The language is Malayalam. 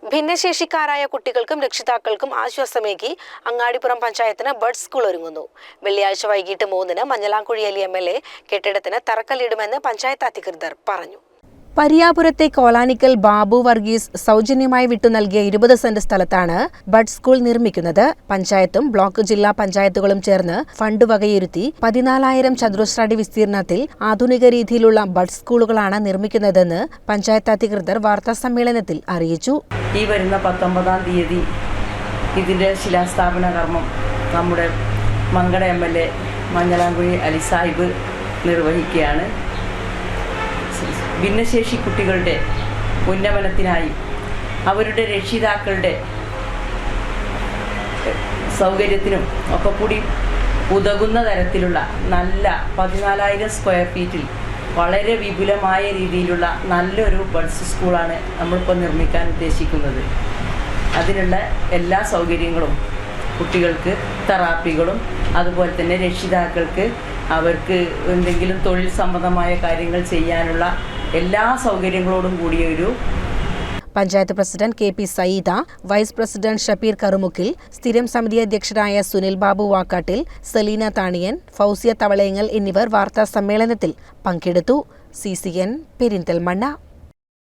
ഭിന്നശേഷിക്കാരായ കുട്ടികൾക്കും രക്ഷിതാക്കൾക്കും ആശ്വാസമേകി അങ്ങാടിപ്പുറം പഞ്ചായത്തിന് ബഡ് സ്കൂൾ ഒരുങ്ങുന്നു. വെള്ളിയാഴ്ച വൈകിട്ട് 3-ന് മഞ്ഞളാംകുഴി അലി MLA കെട്ടിടത്തിന് തറക്കല്ലിടുമെന്ന് പഞ്ചായത്ത് അധികൃതർ പറഞ്ഞു. പരിയാപുരത്തെ കോളാനിക്കൽ ബാബു വർഗീസ് സൗജന്യമായി വിട്ടു നൽകിയ 20 സെന്റ് സ്ഥലത്താണ് ബഡ് സ്കൂൾ നിർമ്മിക്കുന്നത്. പഞ്ചായത്തും ബ്ലോക്ക് ജില്ലാ പഞ്ചായത്തുകളും ചേർന്ന് ഫണ്ട് വകയിരുത്തി 14,000 ചതുരശ്രടി വിസ്തീർണത്തിൽ ആധുനിക രീതിയിലുള്ള ബഡ് സ്കൂളുകളാണ് നിർമ്മിക്കുന്നതെന്ന് പഞ്ചായത്ത് അധികൃതർ വാർത്താസമ്മേളനത്തിൽ അറിയിച്ചു. ഈ വരുന്ന 19-ാം തീയതി ഇതിന്റെ ശിലാസ്ഥാപന കർമ്മം നമ്മുടെ മങ്കട MLA മഞ്ഞളാംകുഴി അലി സാഹിബ് നിർവഹിക്കുകയാണ്. ഭിന്നശേഷി കുട്ടികളുടെ ഉന്നമനത്തിനായി അവരുടെ രക്ഷിതാക്കളുടെ സൗകര്യത്തിനും ഒക്കെ കൂടി ഉതകുന്ന തരത്തിലുള്ള നല്ല 14,000 സ്ക്വയർ ഫീറ്റിൽ വളരെ വിപുലമായ രീതിയിലുള്ള നല്ലൊരു ബഡ്സ് സ്കൂളാണ് നമ്മളിപ്പോൾ നിർമ്മിക്കാൻ ഉദ്ദേശിക്കുന്നത്. അതിനുള്ള എല്ലാ സൗകര്യങ്ങളും കുട്ടികൾക്ക് തെറാപ്പികളും അതുപോലെ തന്നെ രക്ഷിതാക്കൾക്ക് അവർക്ക് എന്തെങ്കിലും തൊഴിൽ സംബന്ധമായ കാര്യങ്ങൾ ചെയ്യാനുള്ള എല്ലാ സൗകര്യങ്ങളോടും കൂടിയ ഒരു panchayat president KP Sayeeda, vice president Shabeer കറുമുക്കിൽ, സ്ഥിരം സമിതി അധ്യക്ഷരായ സുനിൽ ബാബു വാക്കാട്ടിൽ, സലീന താണിയൻ, ഫൗസിയ തവളയങ്ങൽ എന്നിവർ വാർത്താ സമ്മേളനത്തിൽ പങ്കെടുത്തു. CCN പെരിന്തൽമണ്ണ.